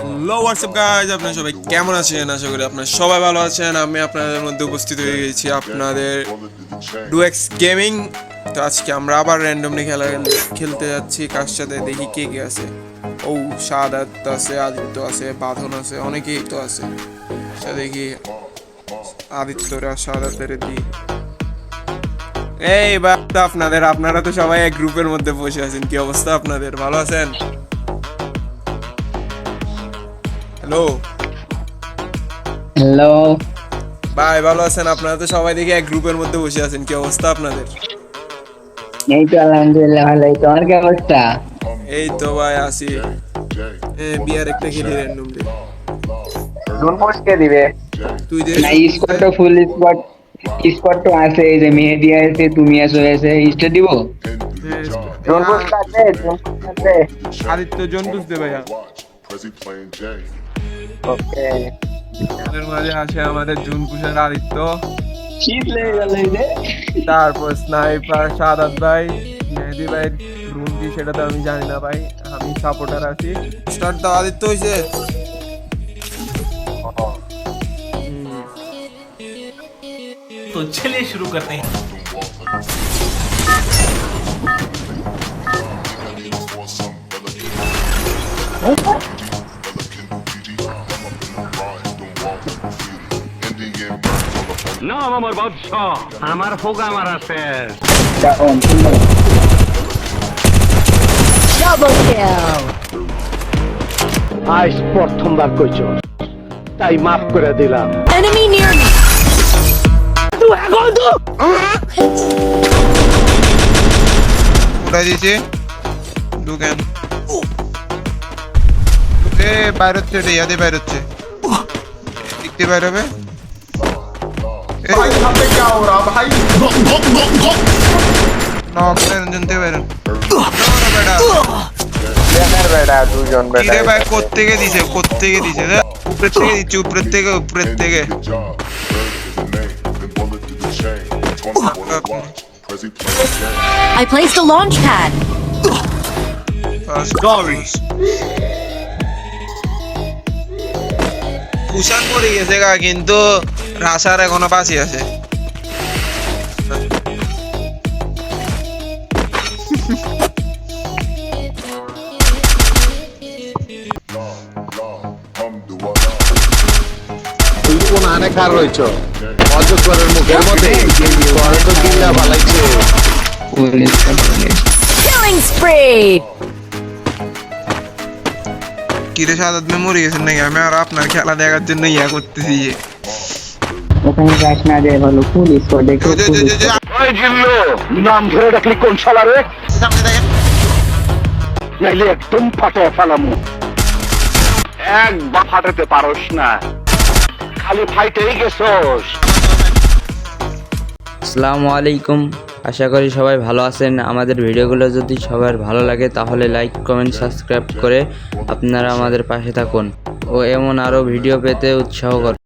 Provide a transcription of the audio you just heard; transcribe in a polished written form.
Hello WhatsApp guys, আপনারা সবাই কেমন আছেন? আশা করি আপনারা সবাই ভালো আছেন। আমি আপনাদের মধ্যে উপস্থিত হয়ে গেছি আপনাদের ডুএক্স গেমিং। তো আজকে আমরা আবার র্যান্ডমলি খেলতে যাচ্ছি। কার সাথে দেখি কে কে আছে। ও সাদাত আছে, আদিত্য আছে, বাঁধন আছে, অনেকেই তো আছে। আচ্ছা দেখি আদিত্যরা সাদাতের দি। এই বাবা আপনারা তো সবাই এক গ্রুপের মধ্যে বসে আছেন। কি অবস্থা আপনাদের? ভালো আছেন? হ্যালো হ্যালো ভাই, ভালো আছেন? আপনারা তো সবাই দেখি এক গ্রুপের মধ্যে বসে আছেন। কি অবস্থা আপনাদের? এই তো আলহামদুলিল্লাহ ভালোই। তোমার কি অবস্থা? এই তো ভাই আছি। বিয়ার একটা খেলি র্যান্ডমলি। জোন পোস্টে দিবে তুই দে। না? স্কোয়াড তো ফুল স্কোয়াড, স্কোয়াড তো আছে। এই যে মেহেদি আছে, তুমি আছো, এসে স্টে দিব। জোন পোস্ট আছে, জোন পোস্ট আছে। আদিত্য জন বুঝতে ভাইয়া। ওকে, আমাদের মাঝে আছে আমাদের জুন কুষার আদিত্য, শীত লেগে গেল এই যে। তারপর স্নাইপার সাদাত ভাই, মেহেদি ভাই রুম কি সেটা তো আমি জানি না ভাই, আমি সাপোর্টার আছি। স্টার্ট দাও। আদিত্য হইছে? तो चलिए शुरू करते हैं। নাম আমার বাদশাহ, আমার ফোকা আমার আছে। ডাউন আজ প্রথমবার কইছ, তাই মাফ করে দিলাম। Enemy near me. উড়াই দিয়েছে দোকান। এ বাইর হচ্ছে, রে ইয়াদে বাইর হচ্ছে, দেখতে বাইর হবে। জানতে পারেন বেড়া দুজন কিরে ভাই, কোত্থেকে দিছে উপরের থেকে দিচ্ছে, উপরের থেকে I placed a launch pad. পুষান পড়ে গেছে গা, কিন্তু রাশার এখনো বাঁচি আছে। তুই কোন আনে কার রইছ? অজগরের মুখের মধ্যে তোরে তো গিলা বালাইছে। Full squad. Killing spree. কিরে সাদাত মে মরে গেছেন নাকি? আমি আর আপনার খেলা দেখার জন্য ইয়া করতেছি। ওখানে যাস না রে, ভালো ফুল স্কোয়াড দেখো। ওই জিল্লু, নাম ধরে ডাকলি কোন শালা রে? নাইলে একদম ফাটে ফেলামু। একবার ফাটাতে পারোস না, খালি ফাইটেই গেছস। আসসালামু আলাইকুম, আশা করি সবাই ভালো আছেন। আমাদের ভিডিওগুলো যদি সবার ভালো লাগে তাহলে লাইক কমেন্ট সাবস্ক্রাইব করে আপনারা আমাদের পাশে থাকুন ও এমন আরও ভিডিও পেতে উৎসাহ করুন।